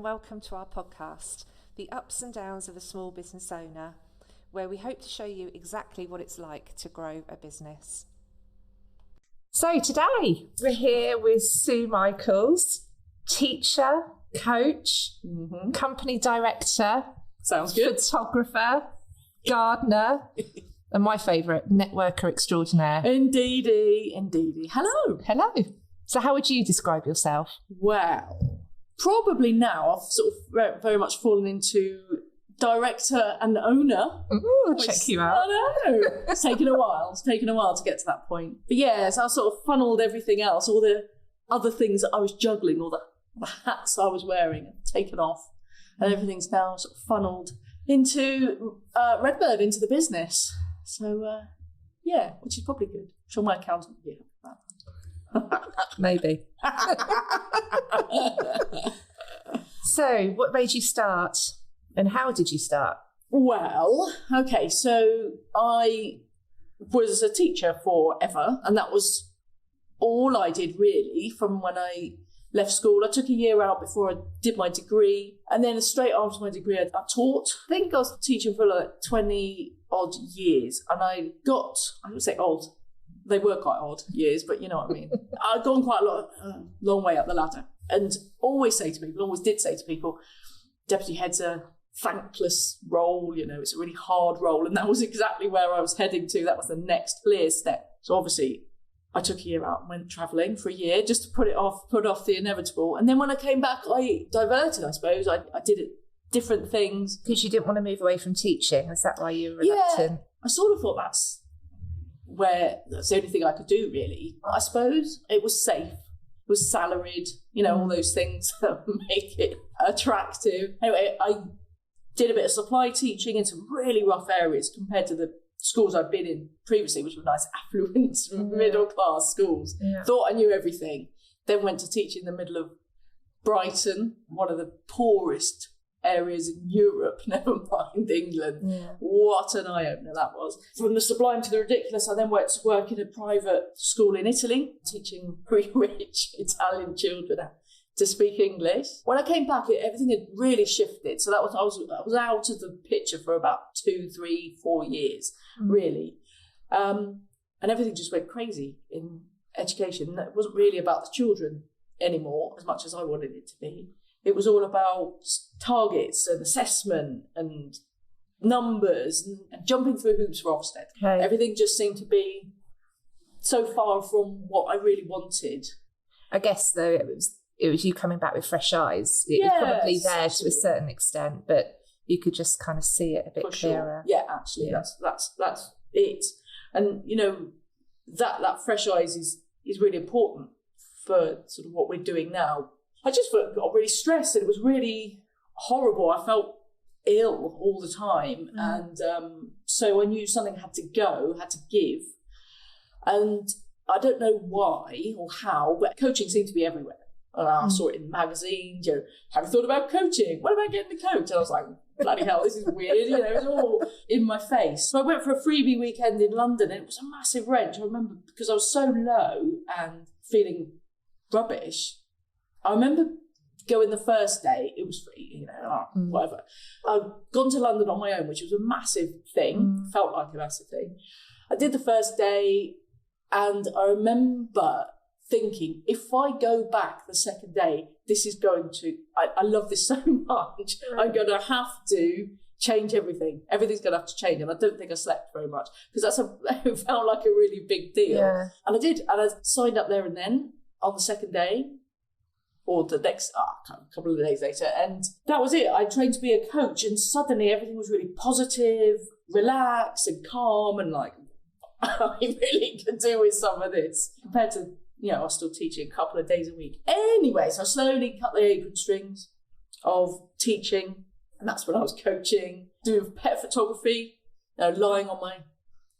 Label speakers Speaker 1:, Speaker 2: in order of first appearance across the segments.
Speaker 1: welcome to our podcast, The Ups and Downs of a Small Business Owner, where we hope to show you exactly what it's like to grow a business. So today we're here with Sue Michaels, teacher, coach, company director,
Speaker 2: sounds good,
Speaker 1: photographer, gardener, and my favourite, networker extraordinaire.
Speaker 2: Indeedy. Hello.
Speaker 1: So how would you describe yourself?
Speaker 2: Well, probably now I've sort of very much fallen into director and owner.
Speaker 1: Ooh, check you out.
Speaker 2: I know. It's taken a while. It's taken a while to get to that point. But yes, I sort of funneled everything else, all the other things that I was juggling, all the hats I was wearing, taken off, and everything's now sort of funneled into Red Bird, into the business. So, yeah, which is probably good. I'm sure my accountant would be happy with that.
Speaker 1: Maybe. So, what made you start and how did you start?
Speaker 2: Well, okay, so I was a teacher forever, and that was all I did really from when I left school. I took a year out before I did my degree, and then straight after my degree I taught. I think I was teaching for like 20 odd years, and I would say odd, they were quite odd years, but you know what I mean. I'd gone quite a long way up the ladder, and always did say to people, deputy head's a thankless role, you know, it's a really hard role, and that was exactly where I was heading to. That was the next clear step. So obviously I took a year out and went travelling for a year just to put off the inevitable. And then when I came back, I diverted, I suppose. I did different things.
Speaker 1: Because you didn't want to move away from teaching? Is that why you were reluctant?
Speaker 2: Yeah, I sort of thought that's the only thing I could do, really. I suppose it was safe, it was salaried, you know, all those things that make it attractive. Anyway, I did a bit of supply teaching in some really rough areas compared to the schools I'd been in previously, which were nice, affluent, middle-class schools. Yeah. Thought I knew everything. Then went to teach in the middle of Brighton, one of the poorest areas in Europe, never mind England. Yeah. What an eye-opener that was. From the sublime to the ridiculous, I then went to work in a private school in Italy, teaching very rich Italian children to speak English. When I came back, everything had really shifted. So I was out of the picture for about 2, 3, 4 years, really. And everything just went crazy in education. It wasn't really about the children anymore, as much as I wanted it to be. It was all about targets and assessment and numbers and jumping through hoops for Ofsted. Okay. Everything just seemed to be so far from what I really wanted.
Speaker 1: I guess, though, it was you coming back with fresh eyes. It was probably there absolutely. To a certain extent, but you could just kind of see it a bit clearer.
Speaker 2: Sure. Yeah, absolutely. Yeah. That's it. And, you know, that fresh eyes is really important for sort of what we're doing now. I just got really stressed, and it was really horrible. I felt ill all the time. And so I knew something had to give. And I don't know why or how, but coaching seemed to be everywhere. And I saw it in magazines, you know, have you thought about coaching? What about getting a coach? And I was like, bloody hell, this is weird, you know, it was all in my face. So I went for a freebie weekend in London, and it was a massive wrench. I remember, because I was so low and feeling rubbish. I remember going the first day, it was free, you know, whatever. I'd gone to London on my own, which was a massive thing, felt like a massive thing. I did the first day, and I remember thinking, if I go back the second day, this is going to, I love this so much, I'm going to have to change everything. Everything's going to have to change. And I don't think I slept very much, because it felt like a really big deal. Yeah. And I did. And I signed up there and then on the second day, or the next couple of days later. And that was it. I trained to be a coach, and suddenly everything was really positive, relaxed and calm, and like, I really could do with some of this compared to, you know, I was still teaching a couple of days a week. Anyway, so I slowly cut the apron strings of teaching, and that's when I was coaching, doing pet photography, you know, lying on my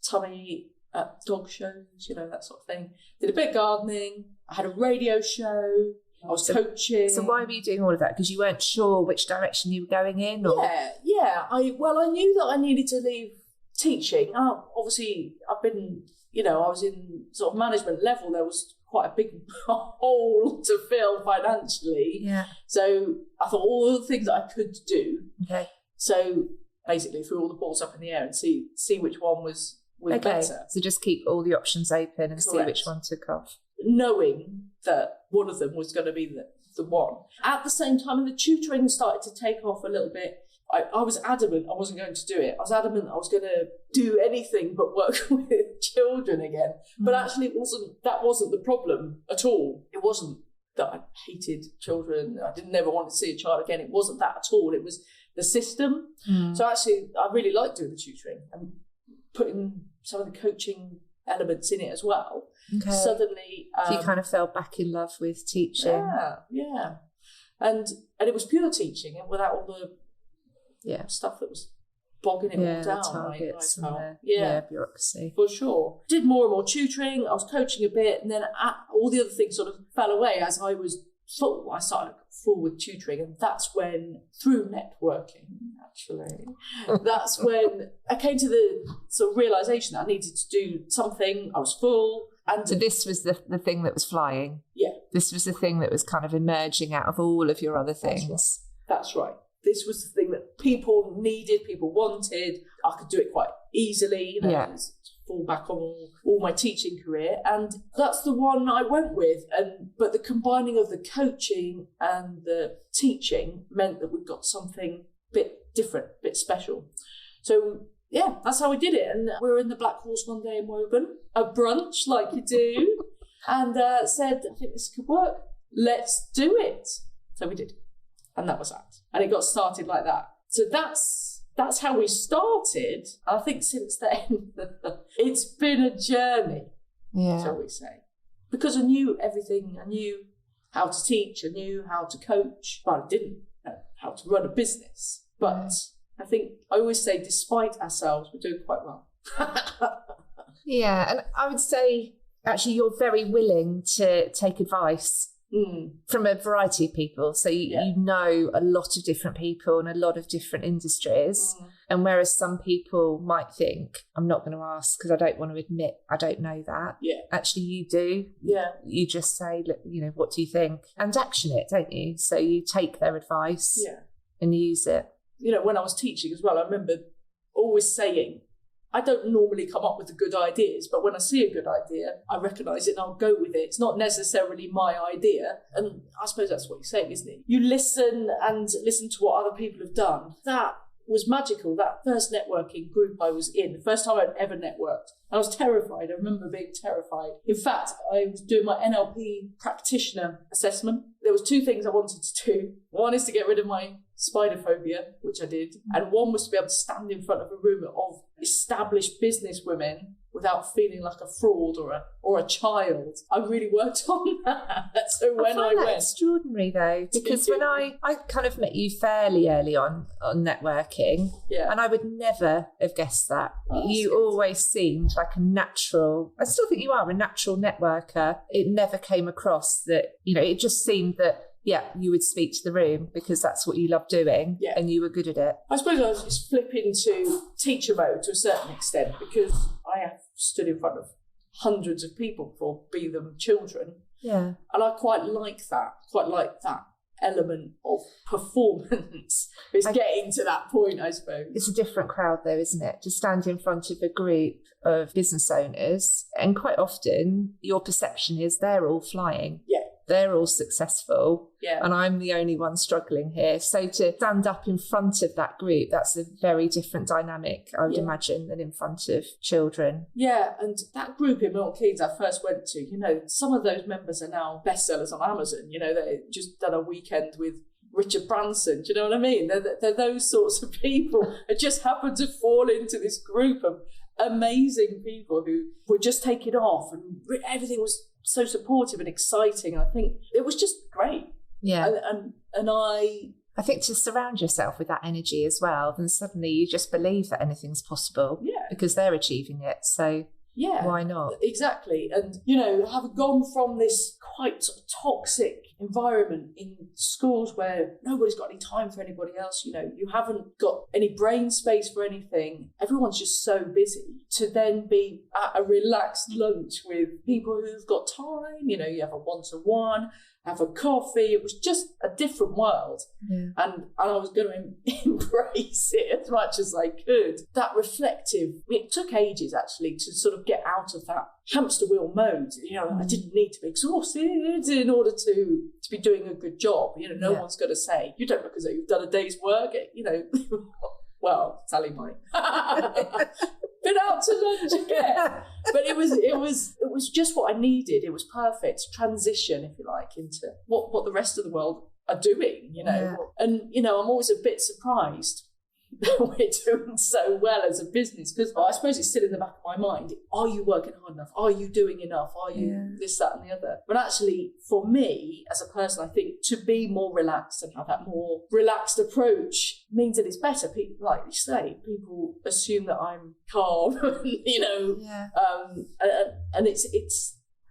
Speaker 2: tummy at dog shows, you know, that sort of thing. Did a bit of gardening. I had a radio show. I was coaching.
Speaker 1: So why were you doing all of that? Because you weren't sure which direction you were going in? Or?
Speaker 2: Yeah. I knew that I needed to leave teaching. Obviously, I've been, you know, I was in sort of management level. There was quite a big hole to fill financially.
Speaker 1: Yeah.
Speaker 2: So I thought all the things that I could do.
Speaker 1: Okay.
Speaker 2: So basically threw all the balls up in the air and see which one was
Speaker 1: Okay.
Speaker 2: better.
Speaker 1: So just keep all the options open and see
Speaker 2: Correct.
Speaker 1: which one took off.
Speaker 2: Knowing that one of them was going to be the one. At the same time, and the tutoring started to take off a little bit, I was adamant I wasn't going to do it. I was adamant I was going to do anything but work with children again. But actually that wasn't the problem at all. It wasn't that I hated children. I didn't never want to see a child again. It wasn't that at all. It was the system. So actually I really liked doing the tutoring and putting some of the coaching elements in it as well.
Speaker 1: Okay.
Speaker 2: Suddenly,
Speaker 1: so you kind of fell back in love with teaching.
Speaker 2: Yeah, and it was pure teaching, and without all the stuff that was bogging it all down.
Speaker 1: The targets
Speaker 2: I
Speaker 1: and the bureaucracy.
Speaker 2: For sure. Did more and more tutoring. I was coaching a bit, and then all the other things sort of fell away as I was full. I started full with tutoring, and that's when, through networking, actually, that's when I came to the sort of realisation that I needed to do something. I was full. And
Speaker 1: so this was the thing that was flying?
Speaker 2: Yeah.
Speaker 1: This was the thing that was kind of emerging out of all of your other things?
Speaker 2: That's right. This was the thing that people needed, people wanted. I could do it quite easily, fall back on all my teaching career. And that's the one I went with. But the combining of the coaching and the teaching meant that we got something a bit different, a bit special. So yeah, that's how we did it. And we were in the Black Horse one day in Woburn, a brunch like you do, and said, I think this could work. Let's do it. So we did. And that was that. And it got started like that. So that's how we started. I think since then, it's been a journey, shall we say. Because I knew everything. I knew how to teach. I knew how to coach. But I didn't know how to run a business. But I think I always say, despite ourselves, we're doing quite well.
Speaker 1: Yeah, and I would say, actually, you're very willing to take advice from a variety of people. So you know a lot of different people and a lot of different industries. And whereas some people might think, I'm not going to ask because I don't want to admit I don't know that. Yeah. Actually, you do. Yeah. You just say, look, what do you think? And action it, don't you? So you take their advice and use it.
Speaker 2: When I was teaching as well, I remember always saying, I don't normally come up with the good ideas, but when I see a good idea, I recognise it and I'll go with it. It's not necessarily my idea. And I suppose that's what you're saying, isn't it? You listen to what other people have done. That was magical. That first networking group I was in, the first time I'd ever networked, I was terrified. I remember being terrified. In fact, I was doing my NLP practitioner assessment. There was two things I wanted to do. One is to get rid of my spider phobia, which I did. And one was to be able to stand in front of a room of established business women without feeling like a fraud or a child. I really worked on that. So when I went,
Speaker 1: extraordinary though, because when I kind of met you fairly early on networking, and I would never have guessed that. You always seemed like a natural. I still think you are a natural networker. It never came across that. It just seemed that. Yeah, you would speak to the room because that's what you love doing and you were good at it.
Speaker 2: I suppose I was just flipping to teacher mode to a certain extent because I have stood in front of hundreds of people before, be them children. Yeah. And I quite like that element of performance. It's getting to that point, I suppose.
Speaker 1: It's a different crowd though, isn't it? To stand in front of a group of business owners, and quite often your perception is they're all flying. Yeah. They're all successful and I'm the only one struggling here. So to stand up in front of that group, that's a very different dynamic, I would imagine, than in front of children.
Speaker 2: Yeah, and that group in Milton Keynes I first went to, some of those members are now bestsellers on Amazon. They just done a weekend with Richard Branson. Do you know what I mean? They're those sorts of people. I just happened to fall into this group of amazing people who were just taking off and everything was so supportive and exciting. I think it was just great. Yeah. And
Speaker 1: I think to surround yourself with that energy as well, then suddenly you just believe that anything's possible because they're achieving it. So
Speaker 2: Yeah.
Speaker 1: Why not?
Speaker 2: Exactly. And, you know, having gone from this quite sort of toxic environment in schools where nobody's got any time for anybody else, you know, you haven't got any brain space for anything, everyone's just so busy, to then be at a relaxed lunch with people who've got time, you know, you have a one-to-one, have a coffee. It was just a different world.
Speaker 1: Yeah.
Speaker 2: And I was going to embrace it as much as I could. That reflective, it took ages actually to sort of get out of that hamster wheel mode. You know, I didn't need to be exhausted in order to be doing a good job. You know, no one's going to say, you don't look as though you've done a day's work, you know. Well, Sally might. Been out to lunch again. But it was just what I needed. It was perfect transition, if you like, into what the rest of the world are doing, you know. Yeah. And, you know, I'm always a bit surprised that we're doing so well as a business, because I suppose it's still in the back of my mind. Are you working hard enough? Are you doing enough? Are you this, that and the other? But actually, for me as a person, I think to be more relaxed and have that more relaxed approach means that it's better. People, like you say, people assume that I'm calm, you know. Yeah. And it's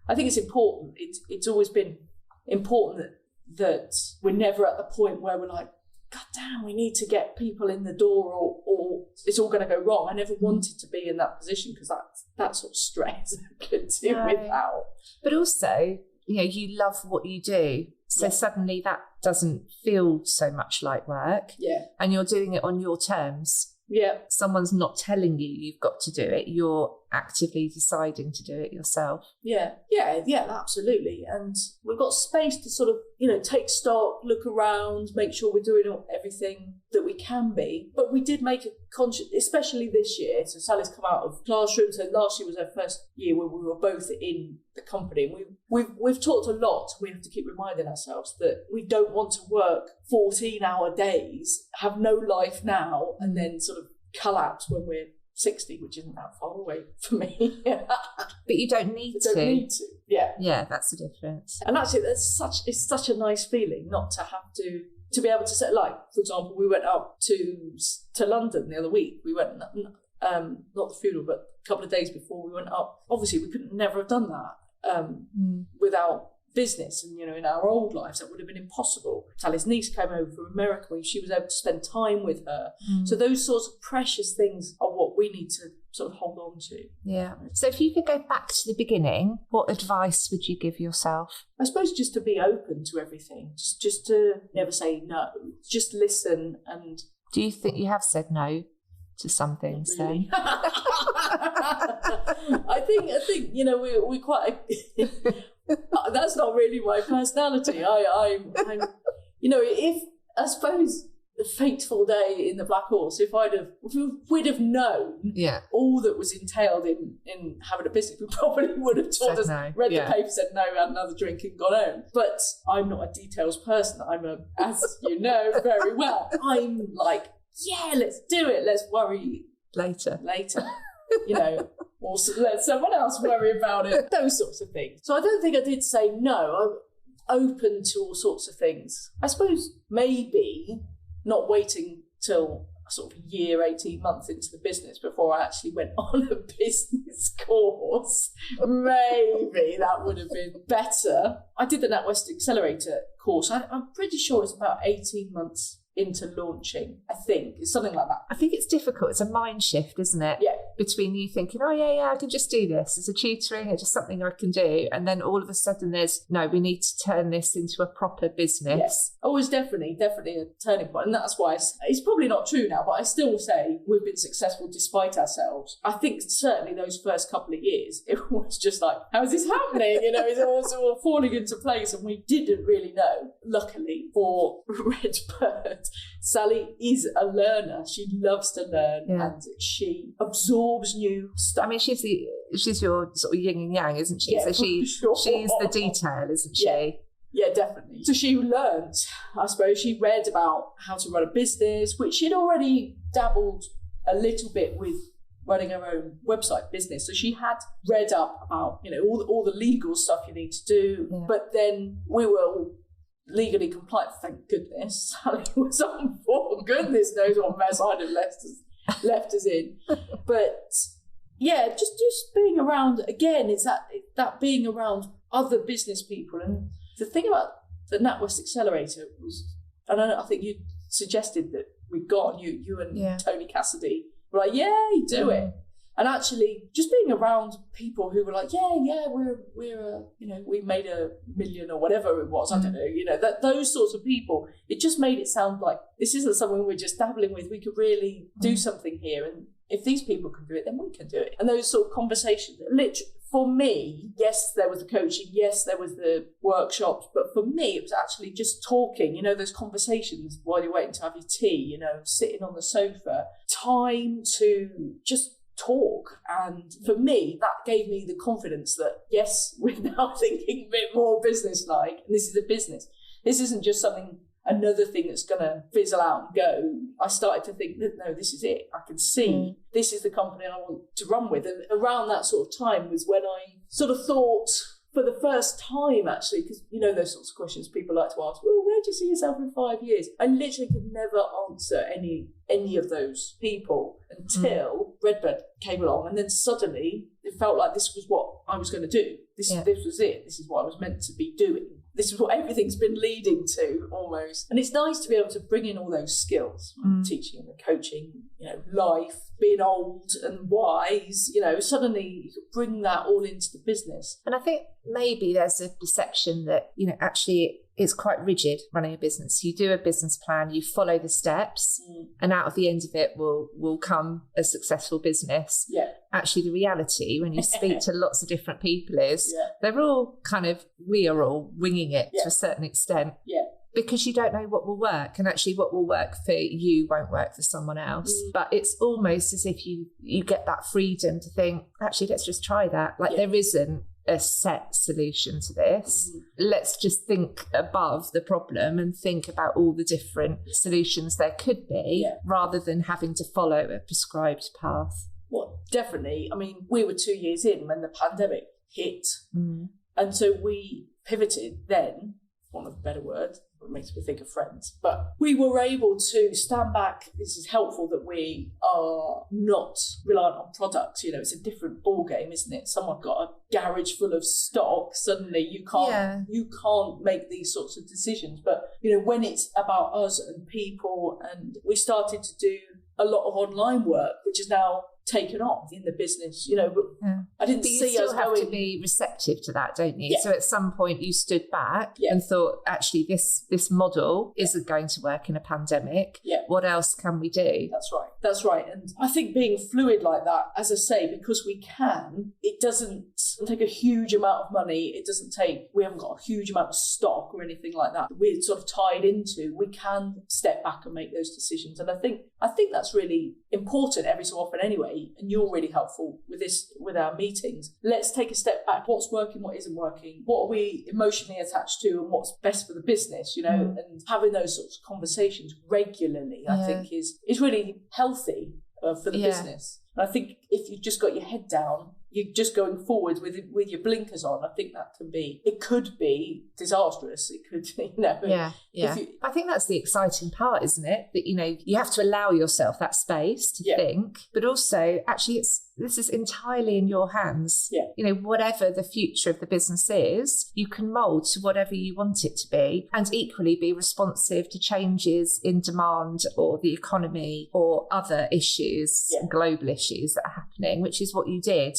Speaker 2: I think it's important. It's always been important that we're never at the point where we're like, God damn, we need to get people in the door or it's all going to go wrong. I never wanted to be in that position, because that sort of stress I could do without.
Speaker 1: But also, you know, you love what you do. So suddenly that doesn't feel so much like work. Yeah. And you're doing it on your terms. Yeah. Someone's not telling you you've got to do it. You're actively deciding to do it yourself. Yeah, absolutely. And we've got space to sort of, you know, take stock, look around, make sure we're doing everything that we can be. But we did make a conscious, especially this year. So Sally's come out of classroom. So last year was her first year where we were both in the company. We've talked a lot. We have to keep reminding ourselves that we don't want to work 14-hour days, have no life now, and then sort of collapse when we're 60, which isn't that far away for me. But you don't need to. Don't need to. Yeah. Yeah, that's the difference. And actually, it's such a nice feeling not to have to be able to say, like, for example, we went up to London the other week. We went, not the funeral, but a couple of days before we went up. Obviously, we could never have done that without business, and, you know, in our old lives that would have been impossible. Sally's niece came over from America and she was able to spend time with her. So those sorts of precious things are what we need to sort of hold on to. Yeah. So if you could go back to the beginning, what advice would you give yourself? I suppose just to be open to everything, just to never say no, just listen. And do you think you have said no to some things then? I think you know, we quite that's not really my personality. I'm you know, if I suppose the fateful day in the Black Horse, if we'd have known all that was entailed in having a business, we probably would have told us, read the paper, said no, had another drink and gone home. But I'm not a details person. As you know very well, I'm like, yeah, let's do it. Let's worry later. You know, or let someone else worry about it. Those sorts of things. So I don't think I did say no. I'm open to all sorts of things. I suppose maybe not waiting till sort of a year, 18 months into the business before I actually went on a business course. Maybe that would have been better. I did the NatWest Accelerator course. I'm pretty sure it's about 18 months into launching, I think. It's something like that. I think it's difficult. It's a mind shift, isn't it? Yeah. Between you thinking, oh, yeah, I can just do this. It's a tutoring, it's just something I can do. And then all of a sudden no, we need to turn this into a proper business. Yes. Oh, it's definitely a turning point. And that's why it's probably not true now, but I still say we've been successful despite ourselves. I think certainly those first couple of years, it was just like, how is this happening? You know, it's all falling into place and we didn't really know. Luckily for Red Bird, Sally is a learner. She loves to learn and she absorbs new stuff. I mean, she's your sort of yin and yang, isn't she? Yeah, so she's the detail, isn't she? Yeah, definitely. So she learned, I suppose, she read about how to run a business, which she'd already dabbled a little bit with running her own website business. So she had read up about, you know, all the legal stuff you need to do. Yeah. But then we were all legally compliant, thank goodness. Sally was on board. Goodness knows what mess I'd have left us in. But
Speaker 2: yeah, just being around, again, it's that being around other business people. And the thing about the NatWest Accelerator was, and I think you suggested that we'd gone, you and Tony Cassidy were like, yeah, you do it. And actually just being around people who were like, we're we made $1 million or whatever it was, I don't know, that those sorts of people, it just made it sound like this isn't something we're just dabbling with. We could really do something here. And if these people can do it, then we can do it. And those sort of conversations, literally, for me, yes, there was the coaching, yes, there was the workshops, but for me, it was actually just talking, those conversations while you're waiting to have your tea, sitting on the sofa, time to just talk. And for me, that gave me the confidence that, yes, we're now thinking a bit more business-like, and this is a business. This isn't just another thing that's going to fizzle out and go. I started to think that, no, this is it. I can see this is the company I want to run with. And around that sort of time was when I sort of thought, for the first time, actually, because those sorts of questions people like to ask, well, where do you see yourself in 5 years? I literally could never answer any of those people until Red Bird came along, and then suddenly it felt like this was what I was going to do. This was it. This is what I was meant to be doing. This is what everything's been leading to, almost. And it's nice to be able to bring in all those skills, teaching and coaching, life, being old and wise, suddenly you could bring that all into the business.
Speaker 1: And I think maybe there's a perception that, actually it's quite rigid running a business. You do a business plan, you follow the steps, and out of the end of it will come a successful business.
Speaker 2: Yeah.
Speaker 1: Actually, the reality, when you speak to lots of different people, is they're all we are all winging it to a certain extent.
Speaker 2: Yeah.
Speaker 1: Because you don't know what will work, and actually what will work for you won't work for someone else. But it's almost as if you get that freedom to think, actually, let's just try that. There isn't a set solution to this. Let's just think above the problem and think about all the different solutions there could be, rather than having to follow a prescribed path.
Speaker 2: Well, definitely. I mean, we were 2 years in when the pandemic hit. And so we pivoted then, for want of a better word, it makes me think of Friends, but we were able to stand back. This is helpful that we are not reliant on products. It's a different ball game, isn't it? Someone got a garage full of stock, suddenly you can't make these sorts of decisions. But when it's about us and people, and we started to do a lot of online work, which is now taken off in the business, but I didn't see us going. You still have
Speaker 1: to be receptive to that, don't you? So at some point you stood back and thought, actually, this model isn't going to work in a pandemic. What else can we do? That's right. And I think being fluid like that, as I say, because we can, it doesn't take a huge amount of money. We haven't got a huge amount of stock or anything like that we're sort of tied into. We can step back and make those decisions. And I think that's really important every so often anyway. And you're really helpful with our meetings. Let's take a step back. What's working, what isn't working? What are we emotionally attached to, and what's best for the business, and having those sorts of conversations regularly, I think is really healthy for the business. And I think if you've just got your head down, you're just going forward with your blinkers on, I think that could be disastrous. It could, I think that's the exciting part, isn't it? That, you have to allow yourself that space to think, but also actually this is entirely in your hands. Whatever the future of the business is, you can mould to whatever you want it to be, and equally be responsive to changes in demand or the economy or other issues, global issues that are happening, which is what you did.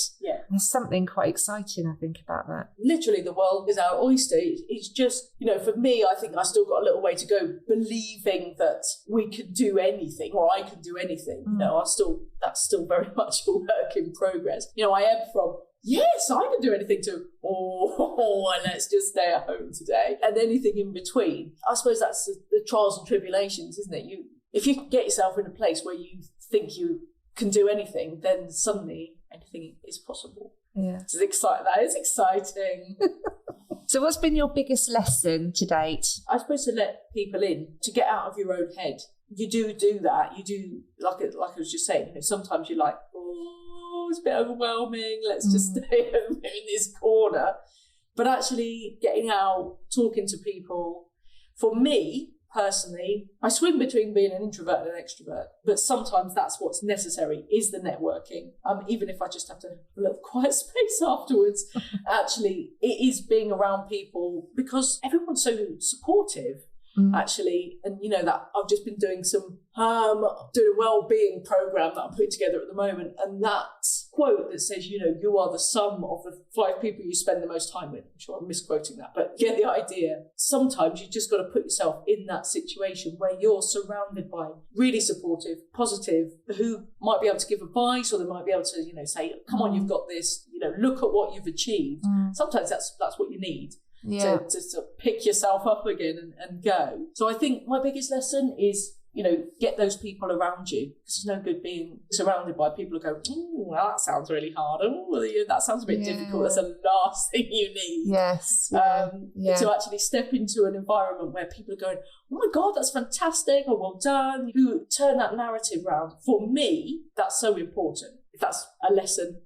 Speaker 1: There's something quite exciting, I think, about that. Literally, the world is our oyster. It's just, for me, I think I still got a little way to go, believing that we could do anything, or I can do anything. That's still very much a work in progress. I am from, yes, I can do anything, to, let's just stay at home today, and anything in between. I suppose that's the trials and tribulations, isn't it? If you can get yourself in a place where you think you can do anything, then suddenly anything is possible. That is exciting. So what's been your biggest lesson to date? I suppose to let people in, to get out of your own head. You do that. You do, like I was just saying, sometimes you're like, it's a bit overwhelming. Let's just stay over in this corner. But actually getting out, talking to people, for me,
Speaker 2: personally, I swing between being an introvert and an extrovert, but sometimes that's what's necessary, is the networking. Even if I just have to have a little quiet space afterwards, actually, it is being around people because everyone's so supportive. Actually, and you know that I've just been doing some doing a well-being program that I'm putting together at the moment, and that quote that says, you know, you are the sum of the 5 people you spend the most time with. I'm sure I'm misquoting that, but get the idea. Sometimes you just got to put yourself in that situation where you're surrounded by really supportive, positive, who might be able to give advice, or they might be able to, you know, say, come on, you've got this, you know, look at what you've achieved. Sometimes that's what you need. To pick yourself up again and go. So I think my biggest lesson is, you know, get those people around you, because there's no good being surrounded by people who go, well, that sounds really hard. That sounds a bit difficult. That's the last thing you need.
Speaker 1: Yes.
Speaker 2: To actually step into an environment where people are going, oh my God, that's fantastic, or well done. Who turn that narrative around. For me, that's so important. If that's a lesson.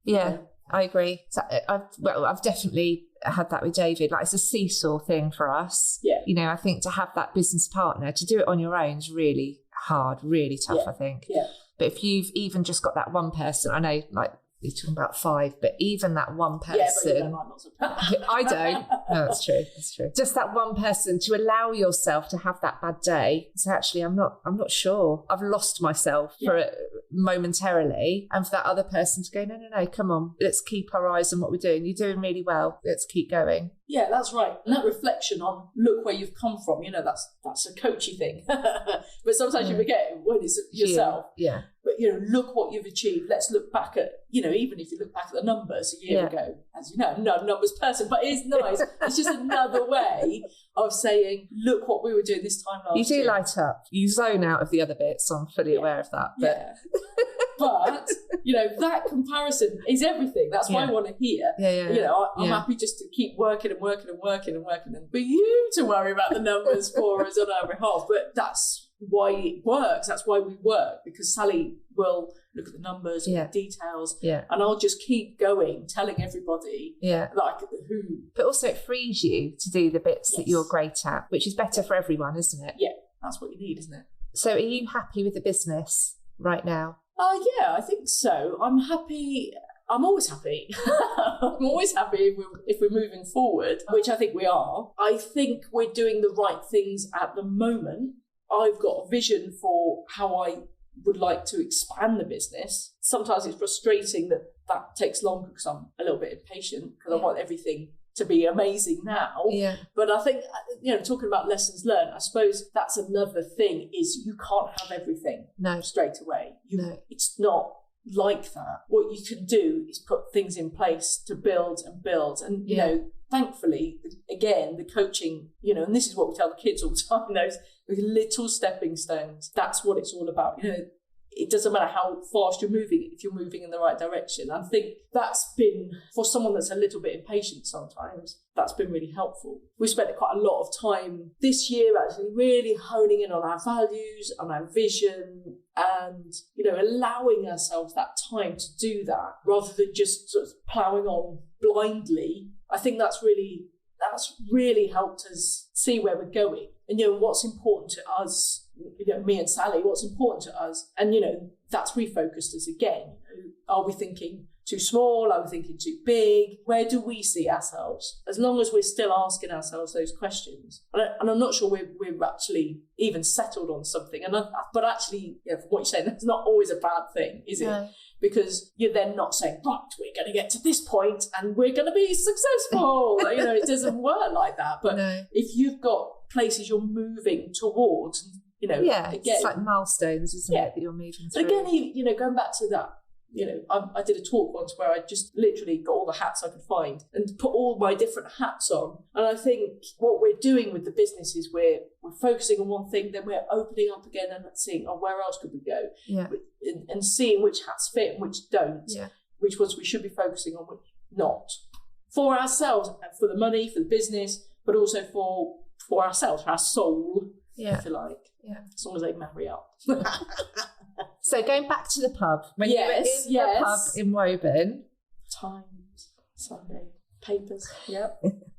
Speaker 1: Yeah, I agree. So I've definitely had that with David. Like, it's a seesaw thing for us.
Speaker 2: Yeah.
Speaker 1: You know, I think to have that business partner, to do it on your own is really hard, really tough, I think.
Speaker 2: Yeah.
Speaker 1: But if you've even just got that one person, I know, like, you're talking about 5, but even that one person.
Speaker 2: Yeah, but you don't like lots of
Speaker 1: I don't. No, that's true. That's true. Just that one person to allow yourself to have that bad day. So actually, I'm not sure. I've lost myself for it momentarily, and for that other person to go, no, come on, let's keep our eyes on what we're doing. You're doing really well. Let's keep going.
Speaker 2: Yeah, that's right. And that reflection on, look where you've come from, you know, that's a coachy thing. But sometimes you forget when it's yourself.
Speaker 1: Yeah.
Speaker 2: But, you know, look what you've achieved. Let's look back at, you know, even if you look back at the numbers a year ago, as you know, I'm not a numbers person, but it's nice. It's just another way of saying, look what we were doing this time last year.
Speaker 1: You do light up. You zone out of the other bits, so I'm fully aware of that. But...
Speaker 2: Yeah. But, you know, that comparison is everything. That's what I want to hear. You know, I'm happy just to keep working and for you to worry about the numbers for us on our behalf. But that's why it works. That's why we work, because Sally will look at the numbers and the details, and I'll just keep going, telling everybody like who. But
Speaker 1: also it frees you to do the bits that you're great at, which is better for everyone, isn't it?
Speaker 2: Yeah, that's what you need, isn't it?
Speaker 1: So are you happy with the business right now?
Speaker 2: Yeah, I think so. I'm happy. I'm always happy. I'm always happy if we're moving forward, which I think we are. I think we're doing the right things at the moment. I've got a vision for how I would like to expand the business. Sometimes it's frustrating that takes longer because I'm a little bit impatient, because I want everything to be amazing now. Yeah. But I think, you know, talking about lessons learned, I suppose that's another thing, is you can't have everything straight away. It's not like that. What you can do is put things in place to build and build. And, you know, thankfully, again, the coaching, you know, and this is what we tell the kids all the time, those little stepping stones. That's what it's all about. You know, it doesn't matter how fast you're moving, if you're moving in the right direction. I think that's been, for someone that's a little bit impatient sometimes, that's been really helpful. We spent quite a lot of time this year actually really honing in on our values, on our vision, and, you know, allowing ourselves that time to do that rather than just sort of ploughing on blindly. I think that's really helped us see where we're going, and, you know, what's important to us. You know, me and Sally, what's important to us, and, you know, that's refocused us again. Are we thinking too small? Are we thinking too big? Where do we see ourselves? As long as we're still asking ourselves those questions, and I'm not sure we're actually even settled on something. But actually, you know, from what you're saying, that's not always a bad thing, is it? No. Because you're then not saying, right, we're going to get to this point and we're going to be successful. You know, it doesn't work like that. But if you've got places you're moving towards, you know, again,
Speaker 1: it's like milestones, isn't it, that you're moving through.
Speaker 2: But again, you know, going back to that, you know, I did a talk once where I just literally got all the hats I could find and put all my different hats on. And I think what we're doing with the business is we're focusing on one thing, then we're opening up again and seeing, where else could we go? Yeah. And seeing which hats fit and which don't, which ones we should be focusing on, which not. For ourselves, for the money, for the business, but also for ourselves, for our soul, if you like. Yeah. As long as they marry up.
Speaker 1: So going back to the pub, when you were in the pub in Woburn.
Speaker 2: Times, Sunday. Papers, yeah.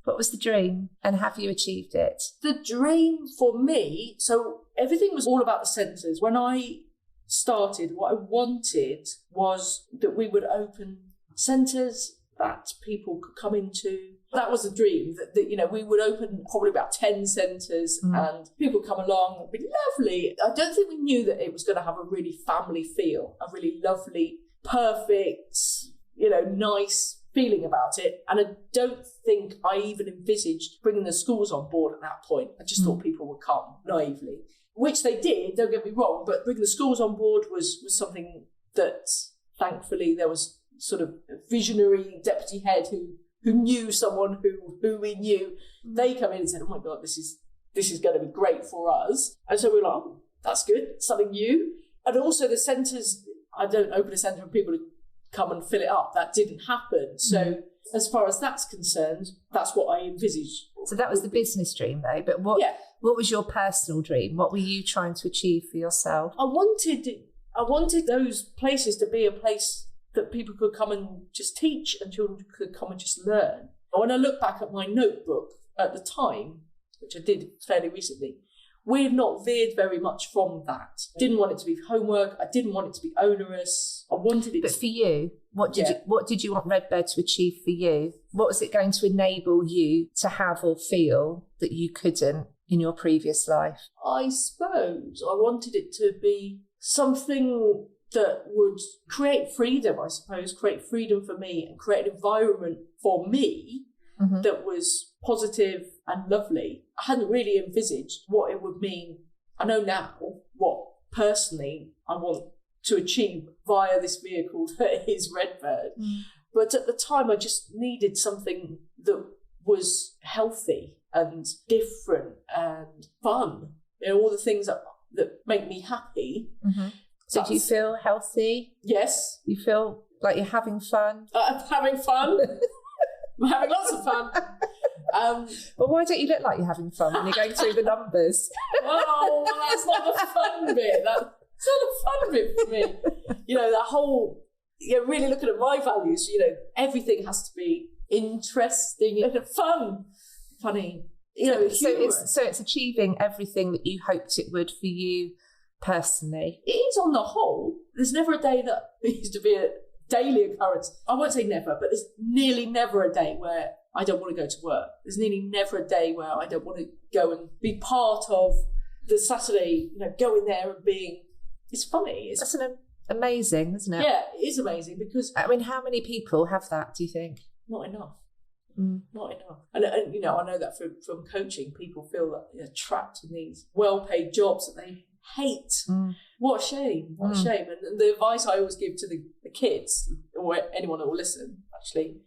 Speaker 1: What was the dream and have you achieved it?
Speaker 2: The dream for me, so everything was all about the centres. When I started, what I wanted was that we would open centres that people could come into. That was a dream, that you know, we would open probably about 10 centres and people come along. It'd be lovely. I don't think we knew that it was going to have a really family feel, a really lovely, perfect, you know, nice feeling about it. And I don't think I even envisaged bringing the schools on board at that point. I just thought people would come naively, which they did, don't get me wrong, but bringing the schools on board was something that thankfully there was sort of a visionary deputy head who knew someone who we knew. They come in and said, oh my God, this is going to be great for us. And so we were like, oh, that's good, something new. And also the centres, I don't open a centre for people to come and fill it up. That didn't happen. So as far as that's concerned, that's what I envisaged.
Speaker 1: So that was the business dream though, but what was your personal dream? What were you trying to achieve for yourself?
Speaker 2: I wanted those places to be a place that people could come and just teach and children could come and just learn. When I look back at my notebook at the time, which I did fairly recently, we've not veered very much from that. I didn't want it to be homework. I didn't want it to be onerous. I wanted it.
Speaker 1: But for you, what did you want Red Bird to achieve for you? What was it going to enable you to have or feel that you couldn't in your previous life?
Speaker 2: I suppose I wanted it to be something that would create freedom, create freedom for me and create an environment for me that was positive and lovely. I hadn't really envisaged what it would mean. I know now what personally I want to achieve via this vehicle that is Red Bird. But at the time I just needed something that was healthy and different and fun. You know, all the things that make me happy.
Speaker 1: So do you feel healthy?
Speaker 2: Yes.
Speaker 1: You feel like you're having fun?
Speaker 2: I'm having fun. I'm having lots of fun.
Speaker 1: But why don't you look like you're having fun when you're going through the numbers?
Speaker 2: Well, that's not the fun bit. That's not the fun bit for me. You know, that whole, really looking at my values, you know, everything has to be interesting and funny. You know,
Speaker 1: so it's achieving everything that you hoped it would for you personally.
Speaker 2: It is on the whole. There's never a day that used to be a daily occurrence. I won't say never, but there's nearly never a day where I don't want to go to work. There's nearly never a day where I don't want to go and be part of the Saturday, you know, going there and being, it's funny.
Speaker 1: That's amazing, isn't it?
Speaker 2: Yeah, it is amazing because...
Speaker 1: I mean, how many people have that, do you think?
Speaker 2: Not enough. Not enough. And you know, I know that from coaching, people feel that they're trapped in these well-paid jobs that they hate. What a shame. What a shame. And the advice I always give to the kids, or anyone that will listen, actually,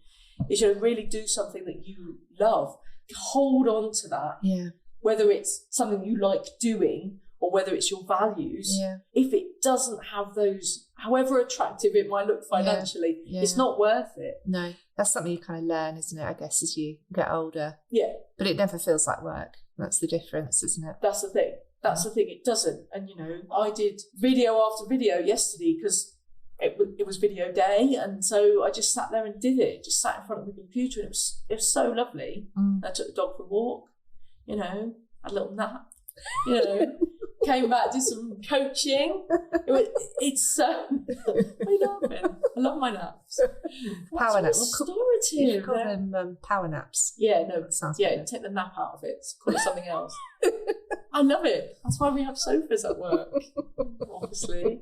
Speaker 2: is, you know, really do something that you love. Hold on to that.
Speaker 1: Yeah.
Speaker 2: Whether it's something you like doing or whether it's your values.
Speaker 1: Yeah.
Speaker 2: If it doesn't have those, however attractive it might look financially, it's not worth it.
Speaker 1: No. That's something you kind of learn, isn't it, I guess, as you get older.
Speaker 2: Yeah.
Speaker 1: But it never feels like work. That's the difference, isn't it?
Speaker 2: That's the thing. That's the thing. It doesn't. And, you know, I did video after video yesterday because it was video day. And so I just sat there and did it. Just sat in front of the computer. And it was so lovely. I took the dog for a walk, you know, had a little nap, you know, came back, did some coaching. It's so... I love it. I love my naps.
Speaker 1: Power naps.
Speaker 2: Restorative.
Speaker 1: You call them power naps.
Speaker 2: Yeah, no.
Speaker 1: That sounds
Speaker 2: good.
Speaker 1: Take
Speaker 2: Take the nap out of it. Call it something else. I love it. That's why we have sofas at work, obviously.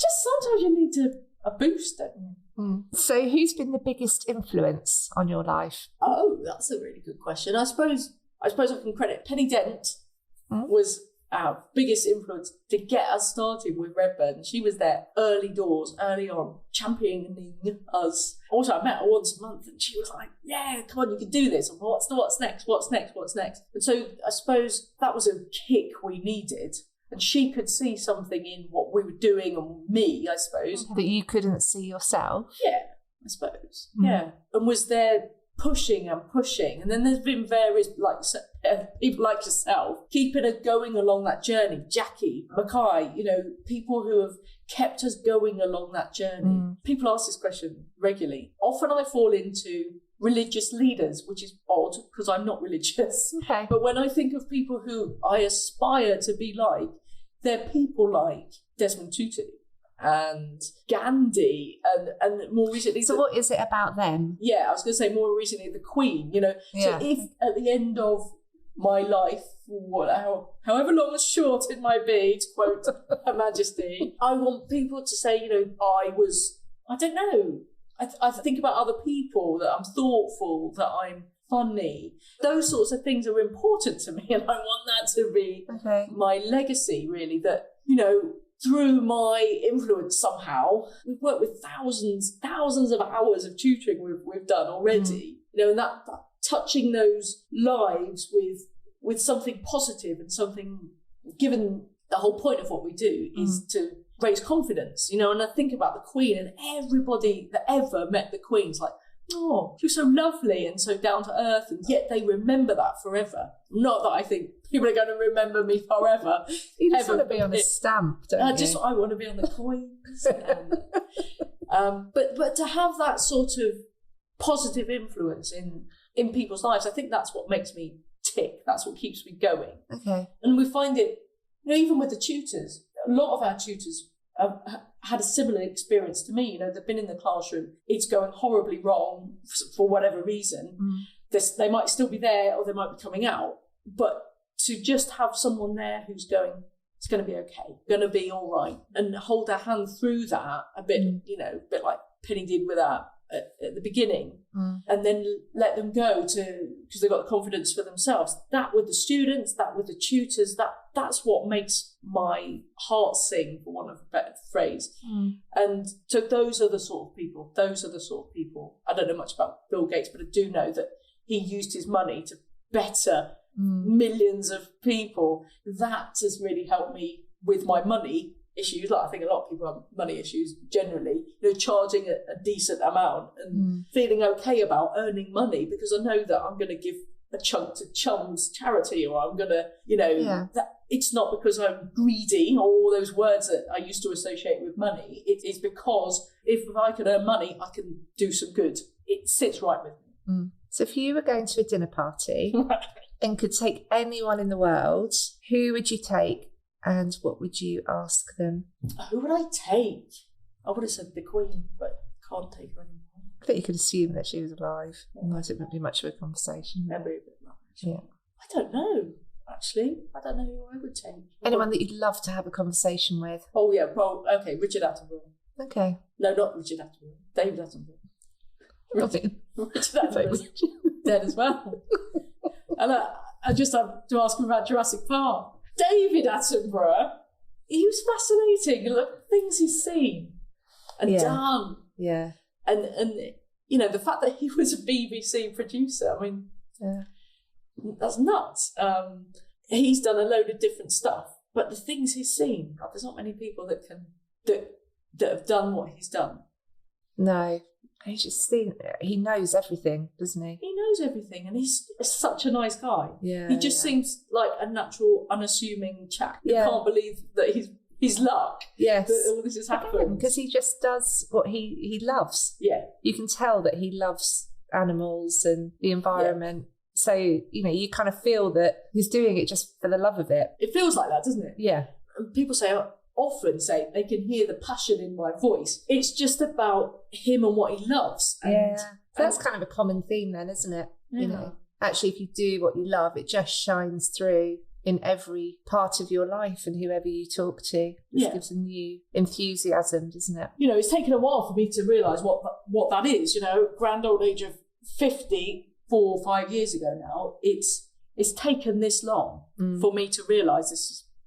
Speaker 2: Just sometimes you need a boost, don't you?
Speaker 1: So who's been the biggest influence on your life?
Speaker 2: Oh, that's a really good question. I suppose I can credit Penny Dent was our biggest influence to get us started with Red Bird. And she was there early on, championing us. Also, I met her once a month and she was like, yeah, come on, you can do this. And what's next? And so I suppose that was a kick we needed. And she could see something in what we were doing and me, I suppose.
Speaker 1: That you couldn't see yourself?
Speaker 2: Yeah, I suppose. Yeah. And was there pushing. And then there's been various people like yourself keeping us going along that journey. Jackie, Mackay, you know, people who have kept us going along that journey. People ask this question regularly. Often I fall into religious leaders, which is odd because I'm not religious.
Speaker 1: Okay.
Speaker 2: But when I think of people who I aspire to be like, they're people like Desmond Tutu and Gandhi and more recently...
Speaker 1: So what is it about them?
Speaker 2: Yeah, I was going to say more recently the Queen, you know.
Speaker 1: Yeah.
Speaker 2: So if at the end of my life, however long or short it might be, to quote Her Majesty, I want people to say, you know, I don't know, I think about other people, that I'm thoughtful, that I'm funny. Those sorts of things are important to me, and I want that to be my legacy, really, that, you know, through my influence somehow, we've worked with thousands of hours of tutoring we've done already, you know, and that touching those lives with something positive and something, given the whole point of what we do is to raise confidence, you know. And I think about the Queen, and everybody that ever met the Queen's like, oh, you're so lovely and so down to earth, and yet they remember that forever. Not that I think people are going to remember me forever.
Speaker 1: You just want to be on a stamp, don't you?
Speaker 2: I want to be on the coins. But to have that sort of positive influence in people's lives, I think that's what makes me tick. That's what keeps me going.
Speaker 1: Okay.
Speaker 2: And we find it, you know, even with the tutors, a lot of our tutors had a similar experience to me. You know, they've been in the classroom, it's going horribly wrong for whatever reason. They might still be there, or they might be coming out, but to just have someone there who's going, it's going to be okay, going to be all right, and hold their hand through that a bit, you know, a bit like Penny did with that at the beginning, and then let them go because they've got the confidence for themselves. That with the students, that with the tutors, that's what makes my heart sing, for want of a better phrase. And so those are the sort of people. I don't know much about Bill Gates, but I do know that he used his money to better millions of people. That has really helped me with my money issues. Like, I think a lot of people have money issues generally, you know, charging a decent amount and feeling okay about earning money, because I know that I'm going to give a chunk to Chum's charity, or I'm going to, you know, that it's not because I'm greedy, or all those words that I used to associate with money. It is because if I can earn money, I can do some good. It sits right with me.
Speaker 1: So if you were going to a dinner party and could take anyone in the world, who would you take? And what would you ask them?
Speaker 2: Who would I take? I would have said the Queen, but can't take her anymore.
Speaker 1: I think you could assume that she was alive. Otherwise it wouldn't be much of a conversation.
Speaker 2: Maybe a bit much.
Speaker 1: Yeah.
Speaker 2: I don't know, actually. I don't know who I would take.
Speaker 1: Anyone that you'd love to have a conversation with?
Speaker 2: Oh, yeah. Well, okay, Richard Attenborough.
Speaker 1: Okay.
Speaker 2: No, not Richard Attenborough. David Attenborough. Richard Attenborough's dead as well. And I just have to ask him about Jurassic Park. David Attenborough, he was fascinating. Look, things he's seen and done.
Speaker 1: Yeah.
Speaker 2: And you know, the fact that he was a BBC producer, I mean, that's nuts. He's done a load of different stuff, but the things he's seen, God, there's not many people that have done what he's done.
Speaker 1: No. He knows everything, doesn't he?
Speaker 2: He knows everything, and he's such a nice guy.
Speaker 1: Yeah,
Speaker 2: he just seems like a natural, unassuming chap. You can't believe that his luck.
Speaker 1: Yes,
Speaker 2: that all this has happened,
Speaker 1: because he just does what he loves.
Speaker 2: Yeah,
Speaker 1: you can tell that he loves animals and the environment. So you know, you kind of feel that he's doing it just for the love of it.
Speaker 2: It feels like that, doesn't it?
Speaker 1: Yeah.
Speaker 2: And people often say they can hear the passion in my voice. It's just about him and what he loves. And
Speaker 1: that's kind of a common theme then, isn't it? Yeah. You know, actually, if you do what you love, it just shines through in every part of your life and whoever you talk to. It gives a new enthusiasm, doesn't it?
Speaker 2: You know, it's taken a while for me to realise what that is. You know, grand old age of 50, 4 or 5 years ago now, it's taken this long for me to realise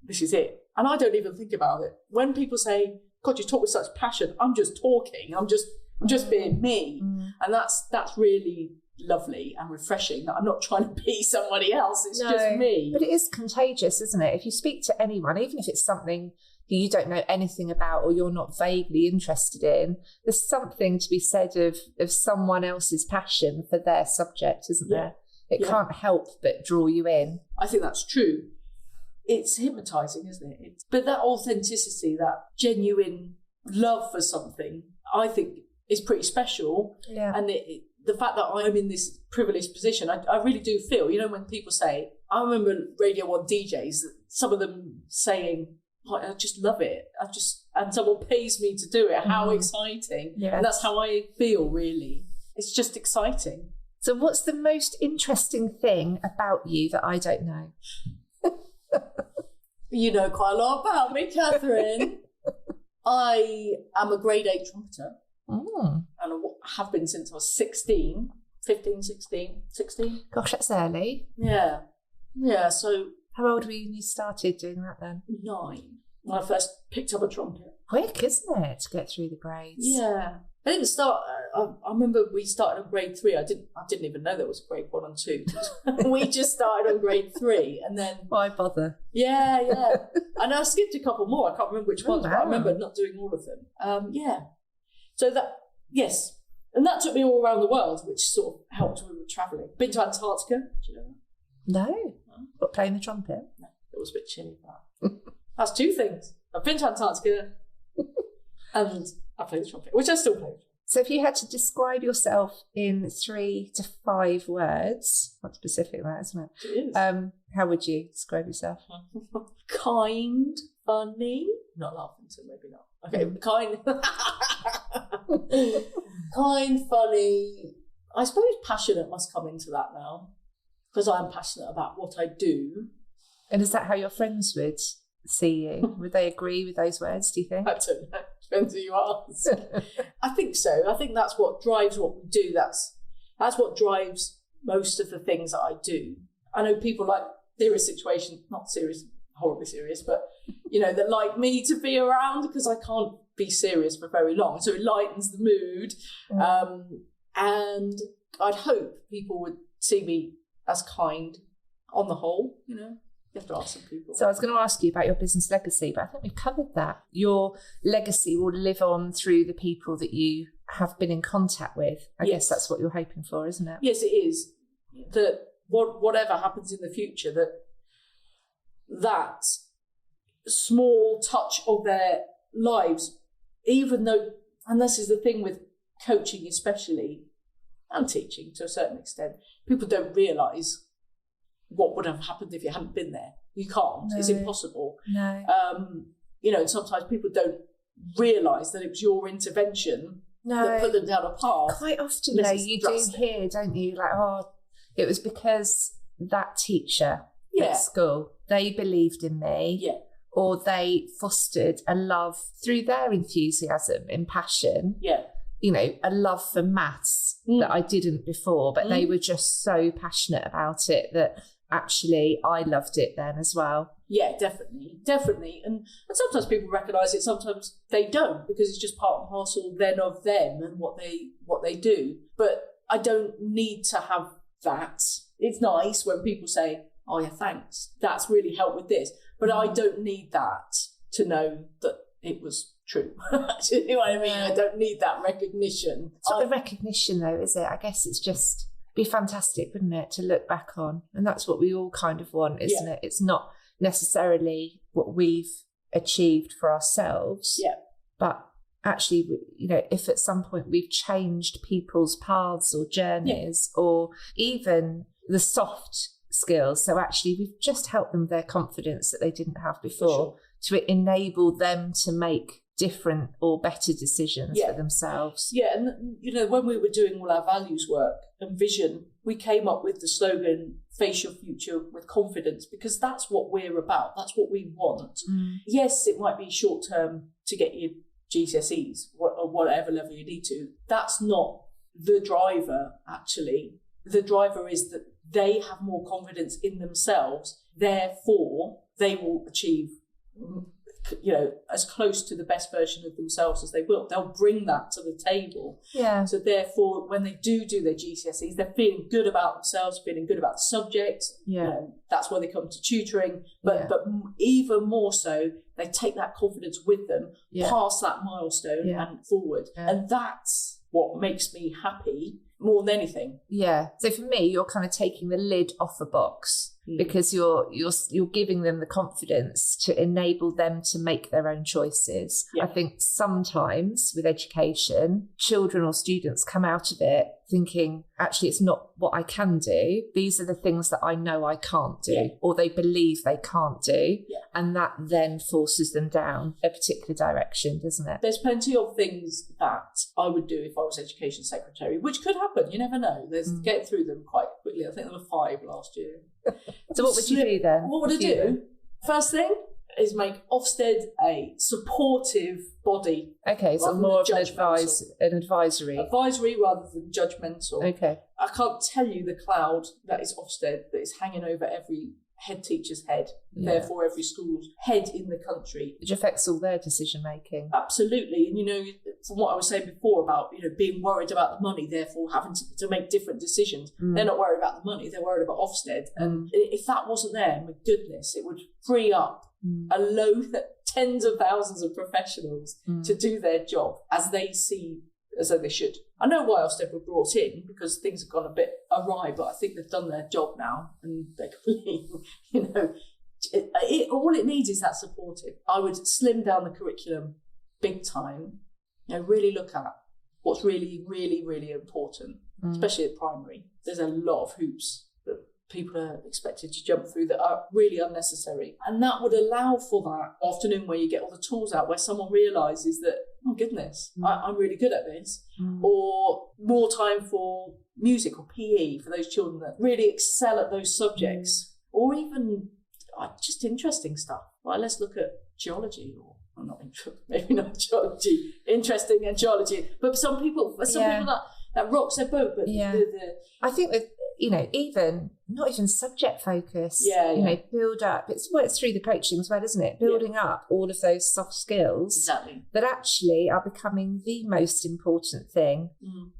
Speaker 2: this is it. And I don't even think about it. When people say, God, you talk with such passion, I'm just talking. I'm just being me. And that's really lovely and refreshing, that I'm not trying to be somebody else. It's just me.
Speaker 1: But it is contagious, isn't it? If you speak to anyone, even if it's something that you don't know anything about or you're not vaguely interested in, there's something to be said of someone else's passion for their subject, isn't there? It can't help but draw you in.
Speaker 2: I think that's true. It's hypnotising, isn't it? But that authenticity, that genuine love for something, I think is pretty special.
Speaker 1: Yeah.
Speaker 2: And the fact that I'm in this privileged position, I really do feel, when people say, I remember Radio 1 DJs, some of them saying, I just love it. And someone pays me to do it. How exciting.
Speaker 1: Yes.
Speaker 2: And that's how I feel, really. It's just exciting.
Speaker 1: So what's the most interesting thing about you that I don't know?
Speaker 2: You know quite a lot about me, Katherine. I am a grade 8 trumpeter. And I have been since I was 16.
Speaker 1: Gosh, that's early.
Speaker 2: Yeah, so...
Speaker 1: How old were you when you started doing that then?
Speaker 2: 9, when I first picked up a trumpet.
Speaker 1: Quick, isn't it, to get through the grades?
Speaker 2: Yeah. I didn't start... I remember we started on grade 3. I didn't even know there was grade 1 and 2. We just started on grade 3, and then...
Speaker 1: Why bother?
Speaker 2: Yeah. And I skipped a couple more. I can't remember which ones,
Speaker 1: wow.
Speaker 2: but I remember not doing all of them. Yeah. So that... Yes. And that took me all around the world, which sort of helped with travelling. Been to Antarctica. Do you know that?
Speaker 1: No. But playing the trumpet?
Speaker 2: No, it was a bit chilly for that. That's 2 things. I've been to Antarctica and I play the trumpet, which I still play.
Speaker 1: So if you had to describe yourself in 3 to 5 words, not specific that, isn't it?
Speaker 2: It is.
Speaker 1: How would you describe yourself?
Speaker 2: Kind, funny. Not laughing, so maybe not. Okay, kind. Kind, funny. I suppose passionate must come into that now, because I'm passionate about what I do.
Speaker 1: And is that how your friends would see you? Would they agree with those words, do you think?
Speaker 2: I don't know. Depends who you ask. I think so. I think that's what drives what we do. That's what drives most of the things that I do. I know people like serious situation, not serious, horribly serious, but that like me to be around, because I can't be serious for very long. So it lightens the mood. And I'd hope people would see me as kind on the whole, You have to ask some people.
Speaker 1: So I was going to ask you about your business legacy, but I think we've covered that. Your legacy will live on through the people that you have been in contact with. I guess that's what you're hoping for, isn't it?
Speaker 2: Yes, it is. That whatever happens in the future, that small touch of their lives, even though, and this is the thing with coaching especially, and teaching to a certain extent, people don't realise what would have happened if you hadn't been there. You can't. No. It's impossible.
Speaker 1: No.
Speaker 2: And sometimes people don't realise that it was your intervention that put them down a path.
Speaker 1: Quite often, though, you do hear, don't you? Like, it was because that teacher at school, they believed in me.
Speaker 2: Yeah.
Speaker 1: Or they fostered a love through their enthusiasm and passion.
Speaker 2: Yeah.
Speaker 1: A love for maths that I didn't before, but they were just so passionate about it that actually I loved it then as well.
Speaker 2: Yeah, definitely. And sometimes people recognise it, sometimes they don't, because it's just part and parcel then of them and what they do. But I don't need to have that. It's nice when people say, oh yeah, thanks, that's really helped with this. But I don't need that to know that it was true. Do you know what I mean? I don't need that recognition.
Speaker 1: It's not the recognition though, is it? I guess it's just be fantastic, wouldn't it, to look back on? And that's what we all kind of want, isn't it? It's not necessarily what we've achieved for ourselves, but actually, if at some point we've changed people's paths or journeys or even the soft skills, so actually we've just helped them with their confidence that they didn't have before, to enable them to make different or better decisions for themselves.
Speaker 2: Yeah, and when we were doing all our values work and vision, we came up with the slogan, face your future with confidence, because that's what we're about. That's what we want. Yes, it might be short term to get your GCSEs or whatever level you need to. That's not the driver, actually. The driver is that they have more confidence in themselves, therefore they will achieve as close to the best version of themselves as they will. They'll bring that to the table.
Speaker 1: Yeah.
Speaker 2: So therefore, when they do their GCSEs, they're feeling good about themselves, feeling good about the subject.
Speaker 1: Yeah.
Speaker 2: That's why they come to tutoring. But even more so, they take that confidence with them, past that milestone and forward. Yeah. And that's what makes me happy more than anything.
Speaker 1: Yeah. So for me, you're kind of taking the lid off a box. because you're giving them the confidence to enable them to make their own choices. I think sometimes with education, children or students come out of it thinking, actually, it's not what I can do. These are the things that I know I can't do, or they believe they can't do. And that then forces them down a particular direction, doesn't it?
Speaker 2: There's plenty of things that I would do if I was education secretary, which could happen. You never know. There's get through them quite quickly. I think there were 5 last year.
Speaker 1: So what would you do then?
Speaker 2: What would I do? First thing is make Ofsted a supportive body.
Speaker 1: Okay, so more of an advisory.
Speaker 2: Advisory rather than judgmental.
Speaker 1: Okay.
Speaker 2: I can't tell you the cloud that is Ofsted that is hanging over every head teacher's head, therefore every school's head in the country.
Speaker 1: Which affects all their decision making.
Speaker 2: Absolutely. And from what I was saying before about being worried about the money, therefore having to make different decisions, they're not worried about the money, they're worried about Ofsted. And if that wasn't there, my goodness, it would free up a load, tens of thousands of professionals to do their job as they see as though they should. I know why Ofsted were brought in, because things have gone a bit awry, but I think they've done their job now, and they're completely, all it needs is that supportive. I would slim down the curriculum big time, really look at what's really, really, really important, especially at primary. There's a lot of hoops that people are expected to jump through that are really unnecessary. And that would allow for that afternoon where you get all the tools out, where someone realises that, oh goodness, I'm really good at this. Or more time for music or PE for those children that really excel at those subjects. Or even just interesting stuff. Like, let's look at geology, or maybe not geology, interesting and geology. But some people that rocks their boat. But
Speaker 1: I think that, even not even subject focus, build up. It's through the coaching as well, isn't it? Building up all of those soft skills that actually are becoming the most important thing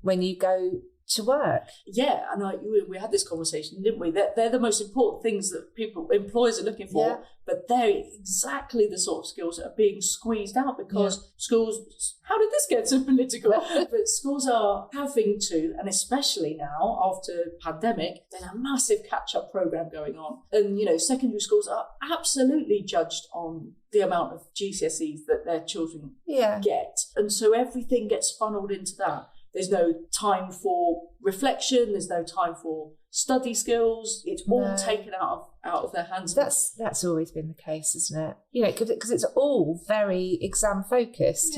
Speaker 1: when you go to work.
Speaker 2: Yeah, and we had this conversation, didn't we? They're the most important things that employers are looking for, but they're exactly the sort of skills that are being squeezed out because schools, how did this get so political? But schools are having to, and especially now after pandemic, there's a massive catch-up program going on. And, secondary schools are absolutely judged on the amount of GCSEs that their children get. And so everything gets funneled into that. There's no time for reflection. There's no time for study skills. It's all taken out of their hands.
Speaker 1: That's always been the case, isn't it? Because it's all very exam focused.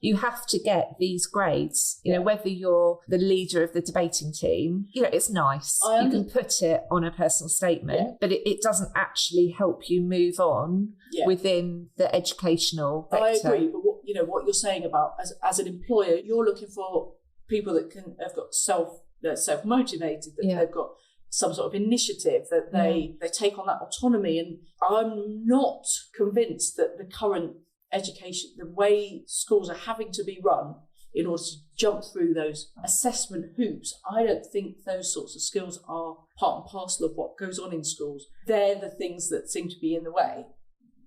Speaker 1: You have to get these grades. Whether you're the leader of the debating team, it's nice. You can put it on a personal statement, but it doesn't actually help you move on within the educational vector.
Speaker 2: I agree, but what you're saying about as an employer, you're looking for people that have got self-motivated, that they've got some sort of initiative, that they take on that autonomy. And I'm not convinced that the current education, the way schools are having to be run in order to jump through those assessment hoops, I don't think those sorts of skills are part and parcel of what goes on in schools. They're the things that seem to be in the way.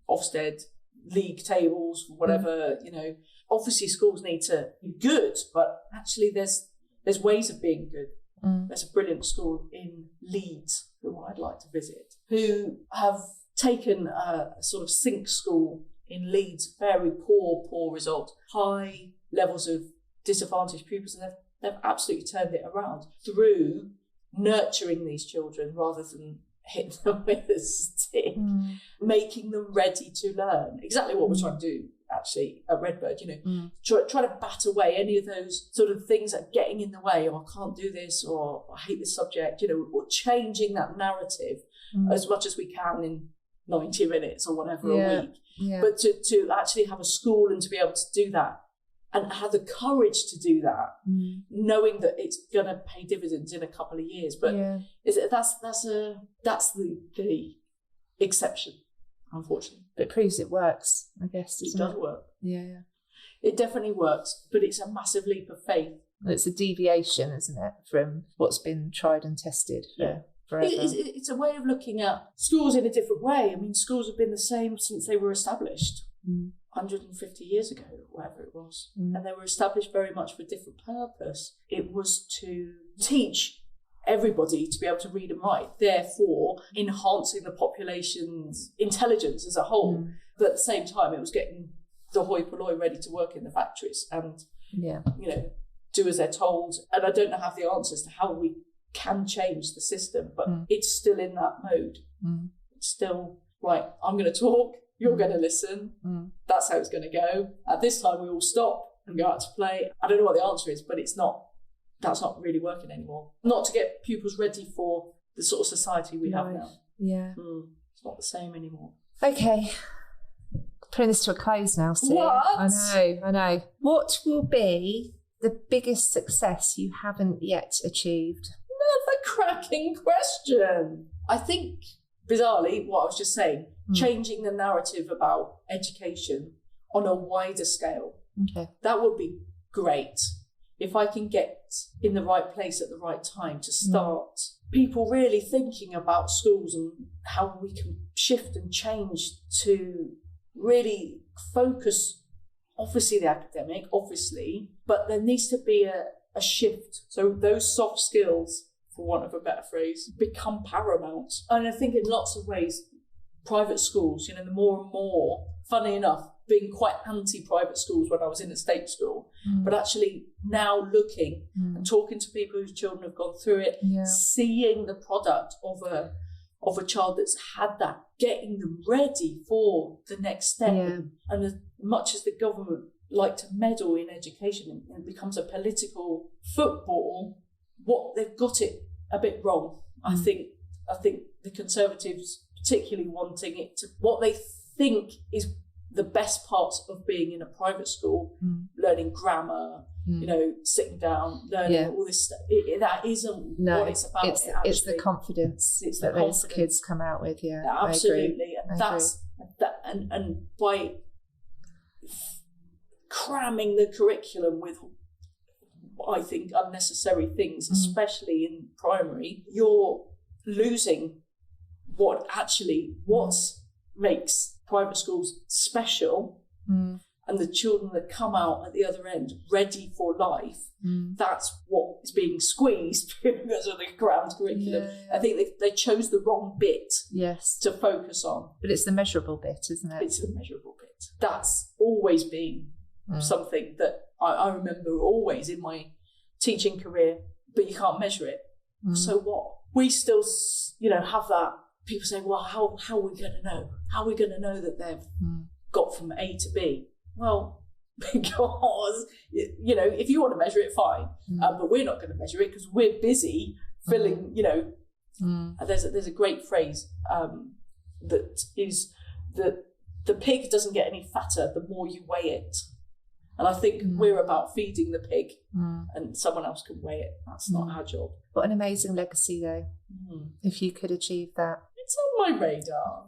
Speaker 2: Ofsted, league tables, whatever, Obviously, schools need to be good, but actually there's ways of being good. There's a brilliant school in Leeds who I'd like to visit, who have taken a sort of sink school in Leeds, very poor result, high levels of disadvantaged pupils, and they've absolutely turned it around through nurturing these children rather than hitting them with a stick, making them ready to learn. Exactly what we're trying to do actually at Red Bird, try to bat away any of those sort of things that are getting in the way, or I can't do this, or I hate this subject, or changing that narrative as much as we can in 90 minutes or whatever a week. But to actually have a school and to be able to do that and have the courage to do that, knowing that it's going to pay dividends in a couple of years. But that's the exception, unfortunately.
Speaker 1: It proves it works, I guess, doesn't it?
Speaker 2: It does work.
Speaker 1: Yeah.
Speaker 2: It definitely works, but it's a massive leap of faith.
Speaker 1: It's a deviation, isn't it, from what's been tried and tested forever.
Speaker 2: It's a way of looking at schools in a different way. I mean, schools have been the same since they were established 150 years ago, whatever it was. And they were established very much for a different purpose. It was to teach everybody to be able to read and write, therefore enhancing the population's intelligence as a whole. But at the same time, it was getting the hoi polloi ready to work in the factories and, do as they're told. And I don't have the answers to how we can change the system, but it's still in that mode. It's still, right, I'm going to talk, you're going to listen. That's how it's going to go. At this time, we all stop and go out to play. I don't know what the answer is, but that's not really working anymore. Not to get pupils ready for the sort of society we have now.
Speaker 1: Yeah.
Speaker 2: It's not the same anymore.
Speaker 1: Okay. Putting this to a close now, Sue.
Speaker 2: What?
Speaker 1: I know. What will be the biggest success you haven't yet achieved?
Speaker 2: Another cracking question. I think, bizarrely, what I was just saying, changing the narrative about education on a wider scale.
Speaker 1: Okay.
Speaker 2: That would be great. If I can get in the right place at the right time to start people really thinking about schools and how we can shift and change to really focus, obviously the academic, but there needs to be a shift. So those soft skills, for want of a better phrase, become paramount. And I think in lots of ways, private schools, the more and more, funny enough, being quite anti-private schools when I was in a state school, but actually now looking and talking to people whose children have gone through it, seeing the product of a child that's had that, getting them ready for the next step. And as much as the government like to meddle in education and it becomes a political football, they've got it a bit wrong. I think the Conservatives particularly wanting it to, what they think is the best parts of being in a private school, learning grammar, sitting down, learning all this stuff. That isn't what it's about.
Speaker 1: It's the confidence that those kids come out with. Yeah,
Speaker 2: absolutely. And that's that. And by cramming the curriculum with, I think, unnecessary things, especially in primary, you're losing what makes private schools special, and the children that come out at the other end ready for life, that's what is being squeezed because of the crammed curriculum. I think they chose the wrong bit to focus on.
Speaker 1: But it's the measurable bit, isn't it?
Speaker 2: It's the measurable bit. That's always been something that I remember always in my teaching career, but you can't measure it. So what? We still, have that. People say, well, how are we going to know? How are we going to know that they've got from A to B? Well, because, if you want to measure it, fine. But we're not going to measure it because we're busy filling, there's a great phrase that is that the pig doesn't get any fatter the more you weigh it. And I think we're about feeding the pig and someone else can weigh it. That's not our job.
Speaker 1: What an amazing legacy, though, if you could achieve that.
Speaker 2: It's on my radar.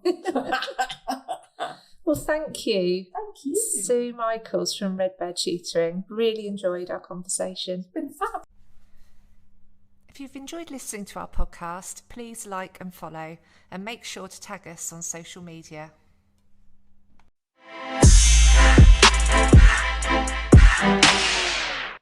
Speaker 1: Well, thank you.
Speaker 2: Thank you.
Speaker 1: Sue Michaels from Red Bird Tutoring. Really enjoyed our conversation.
Speaker 2: It's been fab.
Speaker 1: If you've enjoyed listening to our podcast, please like and follow and make sure to tag us on social media.